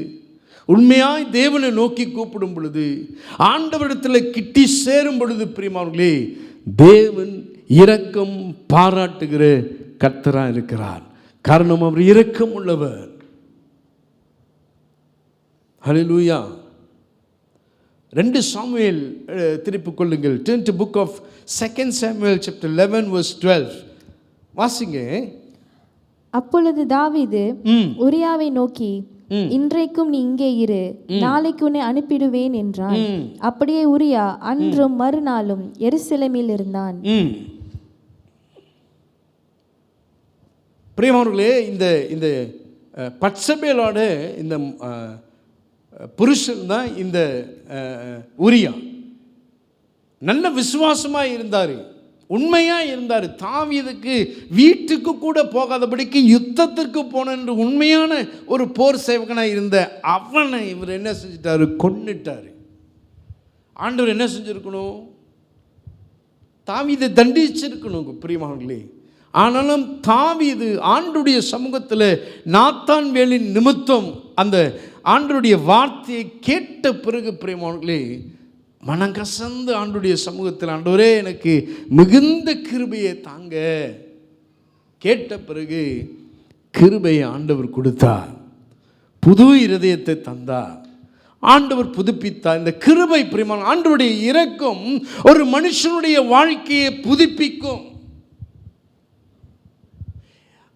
உண்மையாய் தேவனை நோக்கி கூப்பிடும் பொழுது, ஆண்டவரிடத்தில் கிட்டி சேரும் பொழுது பிரியமானவர்களே தேவன் இரக்கம் பாராட்டுகிற கர்த்தராக இருக்கிறார். காரணம் அவர் இரக்கம் உள்ளவர். ஹல்லேலூயா. 2 சாமுவேல் திருப்பிக் கொள்ளுங்கள். Turn to book of 2 Samuel chapter 11 verse 12. வாசிங்க. அப்பொழுது தாவீது உரியாவை நோக்கி, இன்றைக்கும் நீ இங்கே இரு, நாளைக்கு உன்னை அனுப்பிடுவேன் என்றான். அப்படியே உரியா அன்றும் மறுநாளும் எருசலேமில் இருந்தான். பிரியமானவர்களே, இந்த பத்சபேலோட இந்த புருஷன் தான் இந்த உரியா. நல்ல விசுவாசமாக இருந்தார், உண்மையாக இருந்தார். தாவீதுக்கு வீட்டுக்கு கூட போகாதபடிக்கு யுத்தத்திற்கு போன என்று உண்மையான ஒரு போர் சேவகனாக இருந்த அவனை இவர் என்ன செஞ்சிட்டாரு? கொன்னுட்டார். ஆண்டவர் என்ன செஞ்சுருக்கணும்? தாவீதை தண்டிச்சிருக்கணும் பிரியமானவர்களே. ஆனாலும் தாவீது ஆண்டவருடைய சமூகத்தில் நாத்தான் வேலின் நிமித்தம் அந்த ஆண்டவருடைய வார்த்தையை கேட்ட பிறகு பிரியமானவர்களே மனங்கசந்து ஆண்டவருடைய சமூகத்தில், ஆண்டவரே எனக்கு மிகுந்த கிருபையை தாங்க கேட்ட பிறகு கிருபையை ஆண்டவர் கொடுத்தார், புது இருதயத்தை தந்தார், ஆண்டவர் புதுப்பித்தார். இந்த கிருபை பிரியமான ஆண்டவருடைய இரக்கம் ஒரு மனுஷனுடைய வாழ்க்கையை புதுப்பிக்கும்.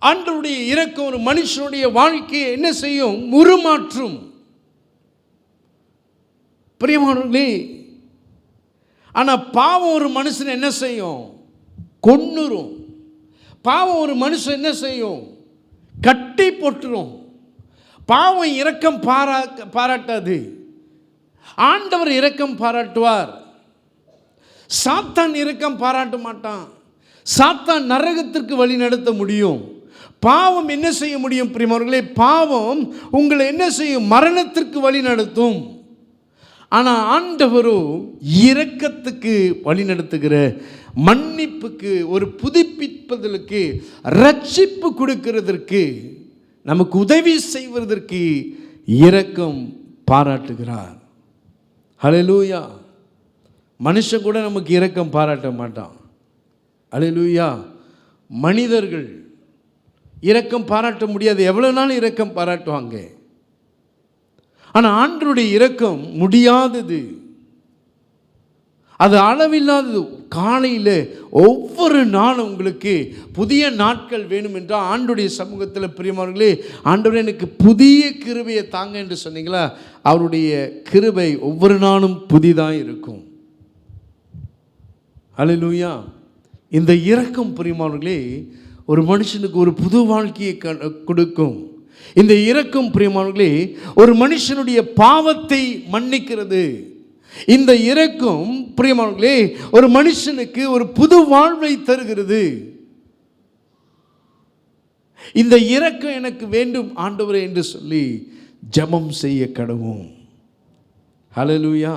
ஆண்டவருடைய இரக்கம் ஒரு மனுஷனுடைய வாழ்க்கையை என்ன செய்யும்? உருமாற்றும். பிரியமானவர்களே, ஆனால் பாவம் ஒரு மனுஷன் என்ன செய்யும்? கொன்னுரும். பாவம் ஒரு மனுஷன் என்ன செய்யும்? கட்டி போட்டுரும். பாவம் இரக்கம் பாராட்டாது, ஆண்டவர் இரக்கம் பாராட்டுவார். சாத்தான் இரக்கம் பாராட்ட மாட்டான். சாத்தான் நரகத்திற்கு வழி நடத்த முடியும். பாவம் என்ன செய்ய முடியும் பிரியமானவர்களே? பாவம் உங்களை என்ன செய்யும்? மரணத்திற்கு வழி நடத்தும். ஆனால் ஆண்டவரோ இரக்கத்துக்கு வழி நடத்துகிற, மன்னிப்புக்கு, ஒரு புதுப்பிப்பதற்கு, ரட்சிப்பு கொடுக்கிறதற்கு, நமக்கு உதவி செய்வதற்கு இரக்கம் பாராட்டுகிறார். ஹல்லேலூயா. மனுஷன் கூட நமக்கு இரக்கம் பாராட்ட மாட்டான். ஹல்லேலூயா. மனிதர்கள் இரக்கம் பாராட்ட முடியாது. எவ்வளோ நாள் இரக்கம் பாராட்டுவாங்க? ஆனால் ஆண்டவருடைய இரக்கம் முடியாதது, அது அளவில்லாதது. காலையில் ஒவ்வொரு நாளும் உங்களுக்கு புதிய நாட்கள் வேணும் என்றால் ஆண்டவருடைய சமூகத்தில் பிரியமானவர்களே, ஆண்டவரே எனக்கு புதிய கிருபையை தாங்க என்று சொன்னீங்களா, அவருடைய கிருபை ஒவ்வொரு நாளும் புதிதாக இருக்கும். ஹல்லேலூயா. இந்த இரக்கம் பிரியமானவர்களே ஒரு மனுஷனுக்கு ஒரு புது வாழ்க்கையை கொடுக்கும். இந்த இரக்கம் பிரியமானவர்களே ஒரு மனுஷனுடைய பாவத்தை மன்னிக்கிறது. இந்த இரக்கம் பிரியமானவர்களே ஒரு மனுஷனுக்கு ஒரு புது வாழ்வை தருகிறது. இந்த இரக்கம் எனக்கு வேண்டும் ஆண்டவரே என்று சொல்லி ஜெபம் செய்ய கடவும். ஹல்லேலூயா.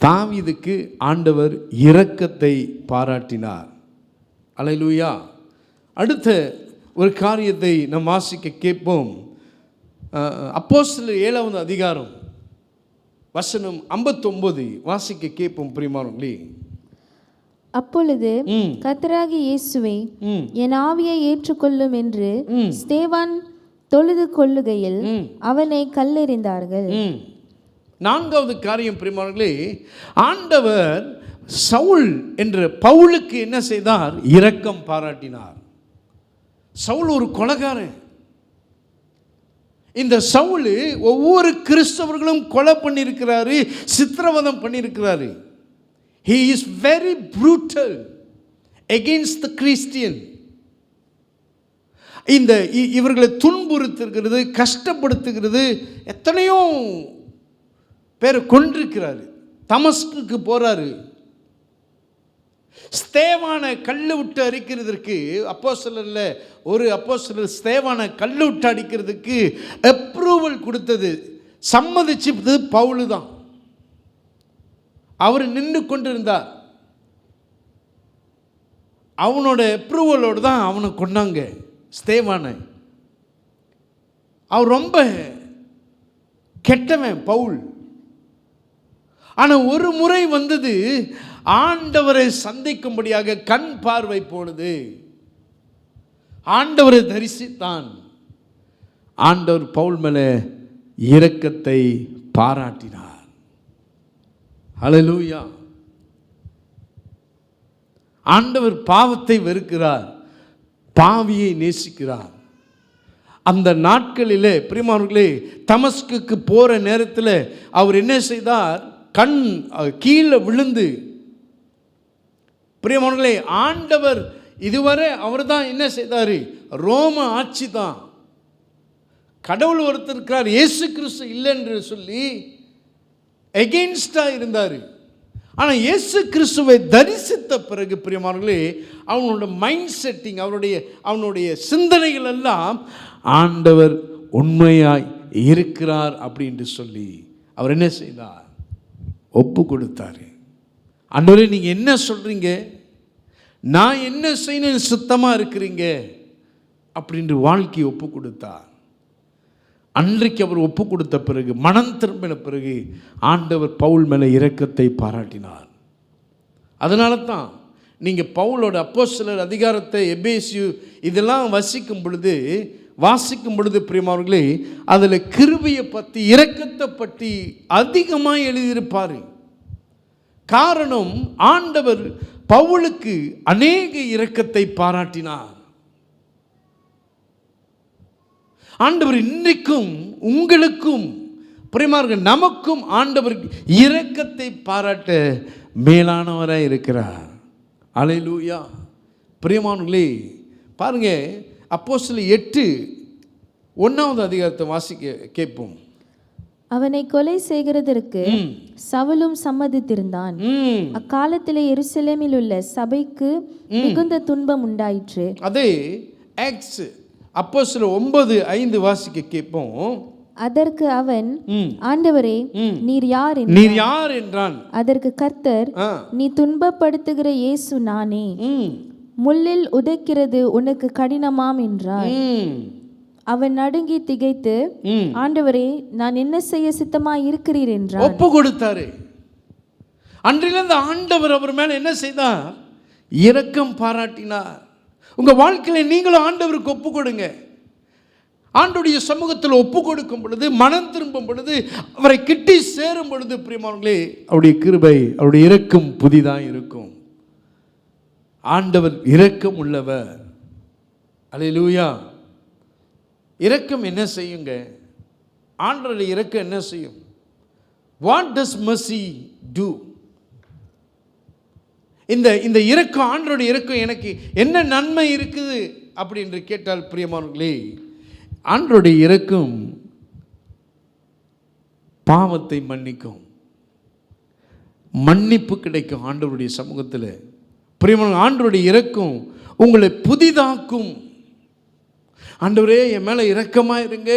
தாவீதுக்கு ஆண்டவர் இரக்கத்தை பாராட்டினார். ஹல்லேலூயா. அடுத்த ஒரு காரியத்தை நாம் வாசிக்க கேட்போம். அப்போஸ்தலர் 7வது அதிகாரம் வசனம் 59 வாசிக்க கேட்போம் பிரியமானவர்களே. அப்பொழுது கர்த்தராகிய இயேசுவே, என் ஆவியை ஏற்றுக்கொள்ளும் என்று ஸ்தேவான் தொழுது கொள்ளுகையில் அவனை கல்லெறிந்தார்கள். நான்காவது காரியம் பிரியமானவர்களே, ஆண்டவர் சவுல் என்ற பவுலுக்கு என்ன செய்தார்? இரக்கம் பாராட்டினார். சவுல் ஒரு கொலைகாரன். இந்த சவுல் ஒவ்வொரு கிறிஸ்தவர்களும் கொலை பண்ணியிருக்கிறாரு, சித்திரவதம் பண்ணியிருக்கிறாரு. He is very brutal against the Christian. இந்த இவர்களை துன்புறுத்துகிறது, கஷ்டப்படுத்துகிறது, எத்தனையோ பேரை கொண்டிருக்கிறாரு. தமஸ்குக்கு போறாரு. ஸ்தேவானை கல்லு விட்டு அடிக்கிறதுக்கு அப்போஸ்தலர்ல ஒரு அப்போஸ்தலர் ஸ்தேவானை கல்லு விட்டு அடிக்கிறதுக்கு அப்ரூவல் கொடுத்தது, சம்மதிச்சது பவுல் தான். அவர் நின்று கொண்டிருந்தார். அவனோட அப்ரூவலோடு தான் அவனை கொண்டாங்க ஸ்தேவானை. அவர் ரொம்ப கெட்டவன் பவுல். ஆனால் ஒரு முறை வந்தது, ஆண்டவரை சந்திக்கும்படியாக கண் பார்வை போனது. ஆண்டவரை தரிசித்தான். ஆண்டவர் பவுல் மேலே இரக்கத்தை பாராட்டினார். ஹல்லேலூயா. ஆண்டவர் பாவத்தை வெறுக்கிறார், பாவியை நேசிக்கிறார். அந்த நாட்களிலே பிரியமானவர்களே, தமஸ்குக்கு போகிற நேரத்தில் அவர் என்ன செய்தார்? கண் கீழே விழுந்து, பிரியமானவர்களே, ஆண்டவர் இதுவரை அவர் தான் என்ன செய்தார்? ரோம ஆட்சி தான், கடவுள் ஒருத்தர் இருக்கிறார், இயேசு கிறிஸ்து இல்லை என்று சொல்லி எகெயின்ஸ்டாக இருந்தார். ஆனால் இயேசு கிறிஸ்துவை தரிசித்த பிறகு பிரியமானவர்களே, அவனோட மைண்ட் செட்டிங், அவனுடைய சிந்தனைகள் எல்லாம் ஆண்டவர் உண்மையாய் இருக்கிறார் அப்படின்னு சொல்லி அவர் என்ன செய்தார்? ஒப்பு கொடுத்தார். ஆண்டவரே, நீங்கள் என்ன சொல்கிறீங்க, நான் என்ன செய்யணும், சுத்தமாக இருக்கிறீங்க அப்படின்ற வாழ்க்கையை ஒப்பு கொடுத்தார். அன்றைக்கு அவர் ஒப்பு கொடுத்த பிறகு, மனம் திரும்பின பிறகு ஆண்டவர் பவுல் மேலே இரக்கத்தை பாராட்டினார். அதனால தான் நீங்கள் பவுலோட அப்போஸ்தலர் அதிகாரத்தை, எபேசியு இதெல்லாம் வாசிக்கும் பொழுது பிரியமானவர்களே, அதில் கிருபையை பற்றி, இரக்கத்தை பற்றி அதிகமாக எழுதியிருப்பார். காரணம், ஆண்டவர் பவுலுக்கு அநேக இரக்கத்தை பாராட்டினார். ஆண்டவர் இன்றைக்கும் உங்களுக்கும் பிரியமானவர்களே, நமக்கும் ஆண்டவர் இரக்கத்தை பாராட்ட மேலானவராக இருக்கிறார். அல்லேலூயா. பிரியமானவர்களே, பாருங்க, அப்போஸ்தலர் 8:1 அதிகாரத்தை வாசிக்க கேட்போம். அவனை கொலை செய்கிறதற்கு சவுலும் சம்மதித்திருந்தான். அக்காலத்திலே எருசலேமில் உள்ள சபைக்கு மிகுந்த துன்பம் உண்டாயிற்று. அதே ஆக்ட்ஸ் அப்போஸ்தலர் 9:5 வாசிக்க கேட்போம். அதற்கு அவன், ஆண்டவரே, நீர் யார் என்றான். அதற்கு கர்த்தர், நீ துன்பப்படுத்துகிற இயேசு நானே. முள்ளில் உதைக்கிறது உனக்கு கடினமாம் என்றார். அவன் நடுங்கி திகைத்து, ஆண்டவரே, நான் என்ன செய்ய சித்தமாய் இருக்கிறீர் என்றார். ஒப்பு கொடுத்தாரு. அன்றிலிருந்து ஆண்டவர் அவர் மேல என்ன செய்தார்? இரக்கம் பாராட்டினார். உங்க வாழ்க்கையில நீங்களும் ஆண்டவருக்கு ஒப்பு கொடுங்க. ஆண்டவருடைய சமூகத்தில் ஒப்பு கொடுக்கும் பொழுது, மனம் திரும்பும் பொழுது, அவரை கிட்டி சேரும் பொழுது பிரியமானவர்களே, அவருடைய கிருபை, அவருடைய இரக்கம் புதிதாக இருக்கும். ஆண்டவர் இரக்கம் உள்ளவர். அல்லேலூயா. இரக்கம் என்ன செய்யுங்க? ஆண்டவருடைய இரக்கம் என்ன செய்யும்? What does mercy do? இந்த இரக்கம், ஆண்டவருடைய இரக்கம் எனக்கு என்ன நன்மை இருக்குது அப்படின்னு கேட்டால் பிரியமானவர்களே, ஆண்டவருடைய இரக்கம் பாவத்தை மன்னிக்கும், மன்னிப்பு கிடைக்கும் ஆண்டவருடைய சமூகத்தில். பிரியமான, ஆண்டவருடைய இரக்கம் உங்களை புதிதாக்கும். ஆண்டவரே, என் மேலே இரக்கமாக இருங்க,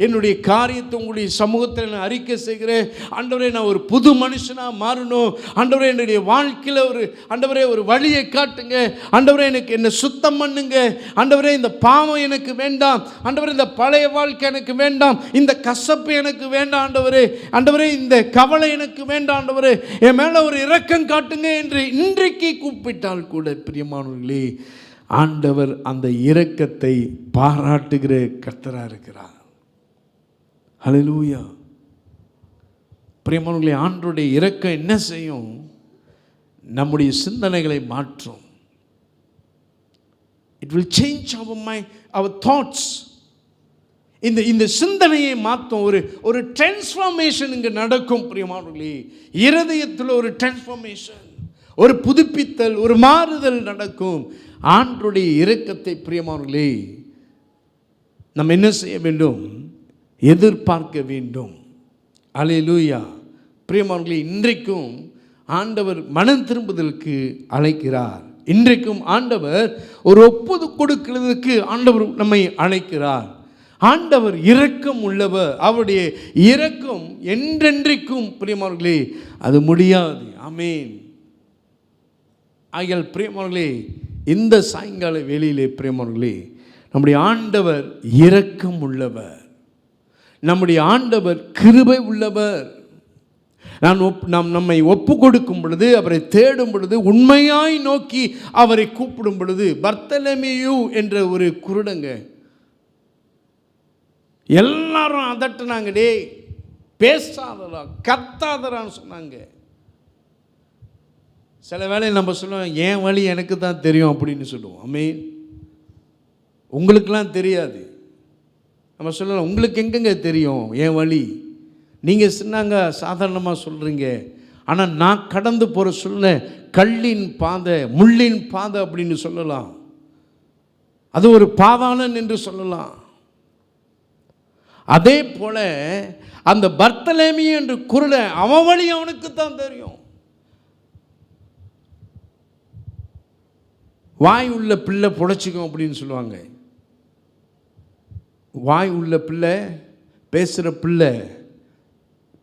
என்னுடைய காரியத்தை உங்களுடைய சமூகத்தில் நான் அறிக்கை செய்கிறேன். ஆண்டவரே, நான் ஒரு புது மனுஷனாக மாறணும். ஆண்டவரே, என்னுடைய வாழ்க்கையில் ஒரு வழியை காட்டுங்க. ஆண்டவரே, என்னை சுத்தம் பண்ணுங்க. ஆண்டவரே, இந்த பாவம் எனக்கு வேண்டாம். ஆண்டவரே, இந்த பழைய வாழ்க்கை எனக்கு வேண்டாம். இந்த கசப்பு எனக்கு வேண்டாம். ஆண்டவரே, இந்த கவலை எனக்கு வேண்டாம். ஆண்டவரே, என் மேலே ஒரு இரக்கம் காட்டுங்க என்று இன்றைக்கு கூப்பிட்டால் கூட பிரியமானவர்களே, ஆண்டவர் அந்த இரக்கத்தை பாராட்டுகிற கர்த்தராக இருக்கிறார். ஹல்லேலூயா. பிரியமானவர்களே, ஆண்டவருடைய இரக்கம் என்ன செய்யும்? நம்முடைய சிந்தனைகளை மாற்றும். It will change our mind, our thoughts. இந்த சிந்தனையை மாற்றும். ஒரு டிரான்ஸ்ஃபார்மேஷன் இங்கே நடக்கும் பிரியமானவர்களே. இருதயத்தில் ஒரு டிரான்ஸ்ஃபார்மேஷன், ஒரு புதுப்பித்தல், ஒரு மாறுதல் நடக்கும். ஆண்டவருடைய இரக்கத்தை பிரியமானவர்களே நம்ம என்ன செய்ய வேண்டும்? எதிர்பார்க்க வேண்டும். அல்லேலூயா. பிரியமானவர்களே, இன்றைக்கும் ஆண்டவர் மனம் திரும்புதலுக்கு அழைக்கிறார். இன்றைக்கும் ஆண்டவர் ஒரு ஒப்புது கொடுக்கிறதுக்கு ஆண்டவர் நம்மை அழைக்கிறார். ஆண்டவர் இரக்கம் உள்ளவர். அவருடைய இரக்கம் என்றென்றைக்கும் பிரியமானவர்களே அது முடியாது. ஆமென். ஆகையால் பிரியமானவர்களே, இந்த சாயங்கால வேளையிலே பிரியமானவர்களே, நம்முடைய ஆண்டவர் இரக்கம் உள்ளவர். நம்முடைய ஆண்டவர் கிருபை உள்ளவர். நாம் நம்மை ஒப்பு கொடுக்கும் பொழுது, அவரை தேடும் பொழுது, உண்மையாய் நோக்கி அவரை கூப்பிடும் பொழுது, பர்த்தலமேயு என்ற ஒரு குருடங்க எல்லாரும் அதட்டினாங்க, டே பேசாதரா, கத்தாதரான்னு சொன்னாங்க. சில வேளை நம்ம சொல்லுவோம், என் வழி எனக்கு தான் தெரியும் அப்படின்னு சொல்லுவோம். ஆமென். உங்களுக்கெல்லாம் தெரியாது. நம்ம சொல்லலாம், உங்களுக்கு எங்கெங்க தெரியும் என் வழி? நீங்கள் சொன்னாங்க சாதாரணமாக சொல்கிறீங்க. ஆனால் நான் கடந்து போகிற சொல்ல கல்லின் பாதை, முள்ளின் பாதை அப்படின்னு சொல்லலாம். அது ஒரு பாதாளன் என்று சொல்லலாம். அதே போல அந்த பர்த்தலேமி என்று குருடன், அவன் வழி அவனுக்கு தான் தெரியும். வாய் உள்ள பிள்ளை புடைச்சிக்கும் அப்படின்னு சொல்லுவாங்க. வாய் உள்ள பிள்ளை, பேசுகிற பிள்ளை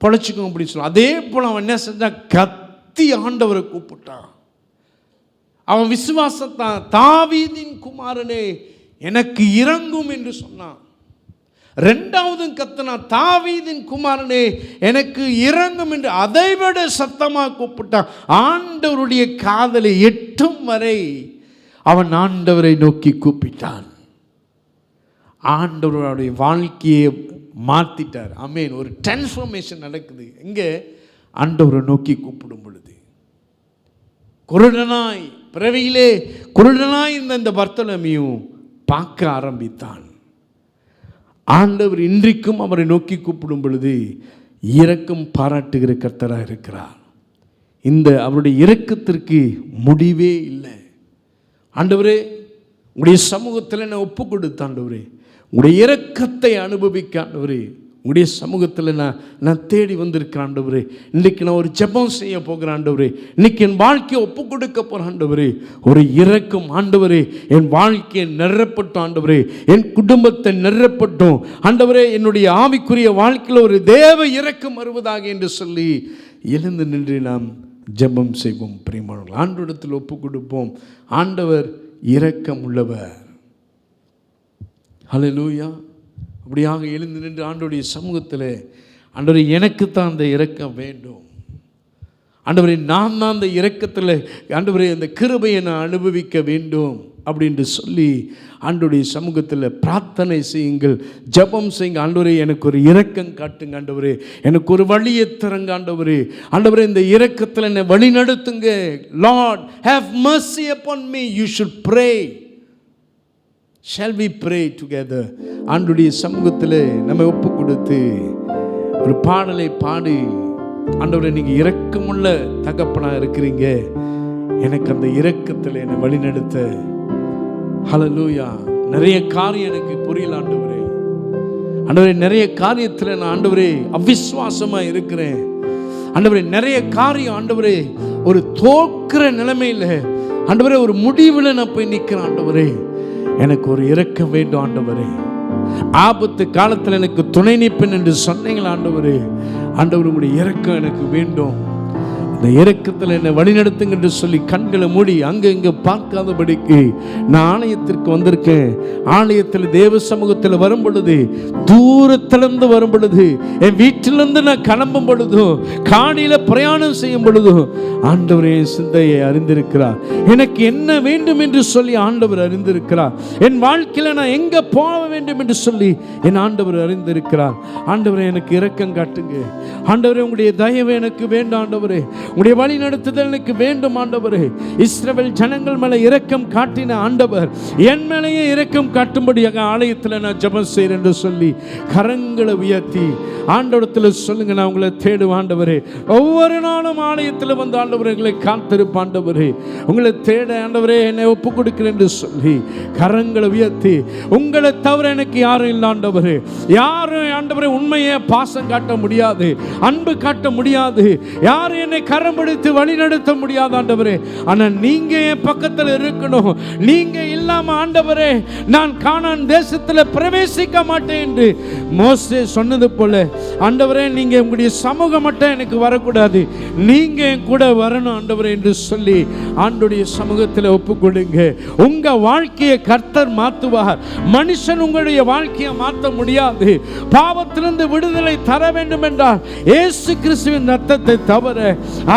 பொழைச்சிக்கும் அப்படின்னு சொல்லுவான். அதே போல் அவன் என்ன செஞ்சான்? கத்தி ஆண்டவரை கூப்பிட்டான். அவன் விசுவாசத்தான், தாவீதின் குமாரனே எனக்கு இரங்கும் என்று சொன்னான். ரெண்டாவது கத்தினா, தாவீதின் குமாரனே எனக்கு இரங்கும் என்று அதைவிட சத்தமாக கூப்பிட்டான். ஆண்டவருடைய காதலை எட்டும் வரை அவன் ஆண்டவரை நோக்கி கூப்பிட்டான். ஆண்டவருடைய வாழ்க்கையை மாற்றிட்டார். ஆமென். ஒரு டிரான்ஸ்ஃபார்மேஷன் நடக்குது. எங்கே? ஆண்டவரை நோக்கி கூப்பிடும் பொழுது. குருடனாய், பிறவியிலே குருடனாய் இருந்த இந்த பர்த்தலமேயும் பார்க்க ஆரம்பித்தான். ஆண்டவர் இன்றைக்கும் அவரை நோக்கி கூப்பிடும் பொழுது இரக்கம் பாராட்டுகிற கர்த்தராக இருக்கிறார். இந்த அவருடைய இரக்கத்திற்கு முடிவே இல்லை. ஆண்டவரே, உங்களுடைய சமூகத்தில் நான் ஒப்பு கொடுத்த ஆண்டவரே, உங்களுடைய இரக்கத்தை அனுபவிக்க ஆண்டவரே, உங்களுடைய சமூகத்தில் நான் தேடி வந்திருக்கிறேன் ஆண்டவரே. இன்றைக்கு நான் ஒரு ஜெபம் செய்ய போகிறேன் ஆண்டவரே. இன்றைக்கி என் வாழ்க்கையை ஒப்பு கொடுக்க போகிறேன் ஆண்டவரே. ஒரு இரக்கம் ஆண்டவரே, என் வாழ்க்கையை நிரப்பட்டும் ஆண்டவரே, என் குடும்பத்தை நிரப்பட்டும் ஆண்டவரே, என்னுடைய ஆவிக்குரிய வாழ்க்கையில் ஒரு தேவ இரக்கம் வருவதாக என்று சொல்லி எழுந்து நின்று நாம் ஜெபம் செய்வோம். பிரியமானவர்களே, ஆண்டவரிடத்தில் ஒப்பு கொடுப்போம். ஆண்டவர் இரக்கம் உள்ளவர். ஹல்லேலூயா. அப்படியாக எழுந்து நின்று ஆண்டவருடைய சமூகத்தில், ஆண்டவரே எனக்குத்தான் அந்த இரக்கம் வேண்டும் ஆண்டவரே, நான் தான் அந்த இரக்கத்தில் ஆண்டவரே அந்த கிருபையை நான் அனுபவிக்க வேண்டும் அப்படின்ட்டு சொல்லி ஆண்டவருடைய சமூகத்தில் பிரார்த்தனை செய்யுங்கள், ஜெபம் செய்யுங்க. ஆண்டவரே எனக்கு ஒரு இரக்கம் காட்டுங்க ஆண்டவரே, எனக்கு ஒரு வழியை தரங்க ஆண்டவரே. ஆண்டவரே இந்த இரக்கத்தில் என்னை வழி நடத்துங்க. Lord have mercy upon me. You should pray. Shall we pray together? ஆண்டவருடைய சமூகத்தில் நம்ம ஒப்பு கொடுத்து ஒரு பாடலை பாடி, ஆண்டவரே நீங்கள் இரக்கமுள்ள தகப்பனாக இருக்கிறீங்க, எனக்கு அந்த இரக்கத்தில் என்னை வழிநடத்த. ஹல்லேலூயா. நிறைய காரியம் எனக்கு புரியல ஆண்டவரே. ஆண்டவரே நிறைய காரியத்தில் நான் ஆண்டவரே அவிசுவாசமாக இருக்கிறேன் ஆண்டவரே. நிறைய காரியம் ஆண்டவரே ஒரு தோற்கிற நிலைமையில் ஆண்டவரே ஒரு முடிவில் நான் போய் நிற்கிறேன் ஆண்டவரே. எனக்கு ஒரு இரக்கம் வேண்டும் ஆண்டவரே. ஆபத்து காலத்தில் எனக்கு துணை நிற்பேன் என்று சொன்னீங்களா ஆண்டவரே. ஆண்டவர் உங்களுடைய இரக்கம் எனக்கு வேண்டும். இந்த இரக்கத்தில் என்னை வழிநடத்துங்க என்று சொல்லி கண்களை மூடி அங்கே இங்கே பார்க்காதபடிக்கு நான் ஆலயத்திற்கு வந்திருக்கேன். ஆலயத்தில் தேவ சமூகத்தில் வரும் பொழுது, தூரத்திலிருந்து வரும் பொழுது, என் வீட்டிலிருந்து நான் கிளம்பும் பொழுதும், காடியில் பிரயாணம் செய்யும் பொழுதும் ஆண்டவர் என் சிந்தையை அறிந்திருக்கிறார். எனக்கு என்ன வேண்டும் என்று சொல்லி ஆண்டவர் அறிந்திருக்கிறார். என் வாழ்க்கையில் நான் எங்கே போக வேண்டும் என்று சொல்லி என் ஆண்டவர் அறிந்திருக்கிறார். ஆண்டவரே எனக்கு இரக்கம் காட்டுங்க. ஆண்டவரே உங்களுடைய தயவு எனக்கு வேண்டும். ஆண்டவரே உங்களுடைய வழி நடத்துதல் எனக்கு வேண்டும். ஆண்டவரே இஸ்ரவேல் ஜனங்கள் மேலே இரக்கம் காட்டின ஆண்டவர் என் மேலேயே இரக்கம் காட்டும்படியாக ஆலயத்தில் நான் ஜெபம் செய்கிறேன் என்று சொல்லி கரங்களை உயர்த்தி ஆண்டவரத்தில் சொல்லுங்க, நான் உங்களை தேடுவேன் ஆண்டவரே. ஒவ்வொரு நாளும் ஆலயத்தில் வந்து ஆண்டவரே எங்களை காத்திருப்ப ஆண்டவரே, உங்களை தேட ஆண்டவரே என்னை ஒப்பு கொடுக்கிறேன் என்று சொல்லி கரங்களை உயர்த்தி, உங்களை தவிர எனக்கு யாரும் இல்லை ஆண்டவரே. யாரும் ஆண்டவரே உண்மையை பாசம் காட்ட முடியாது, அன்பு காட்ட முடியாது, யாரும் என்னை கரம் பிடித்து வழி நடத்த முடியாது ஆண்டவரே. ஆனால் நீங்க என் பக்கத்தில் இருக்கணும். நீங்க இல்லாம ஆண்டவரே நான் கானான் தேசத்தில் பிரவேசிக்க மாட்டேன் என்று மோசே சொன்னது போல ஆண்டவரே நீங்க உங்களுடைய சமூகம் மட்டும் எனக்கு வரக்கூடாது, நீங்க என் கூட வரணும் ஆண்டவரே என்று சொல்லி ஆண்டுடைய சமூகத்தில் ஒப்பு கொடுங்க. உங்க வாழ்க்கையை கர்த்தர் மாற்றுவார். மனுஷன் உங்களுடைய வாழ்க்கையை மாற்ற முடியாது. பாவத்திலிருந்து விடுதலை தர வேண்டும் என்றால் இயேசு கிறிஸ்துவின் ரத்தத்தை தவிர,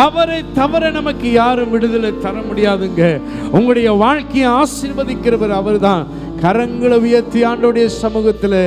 அவரை தவிர நமக்கு யாரும் விடுதலை தர முடியாதுங்க. உங்களுடைய வாழ்க்கையை ஆசீர்வதிக்கிறவர் அவர்தான். கரங்களை உயர்த்தி ஆண்டவருடைய சமூகத்தில்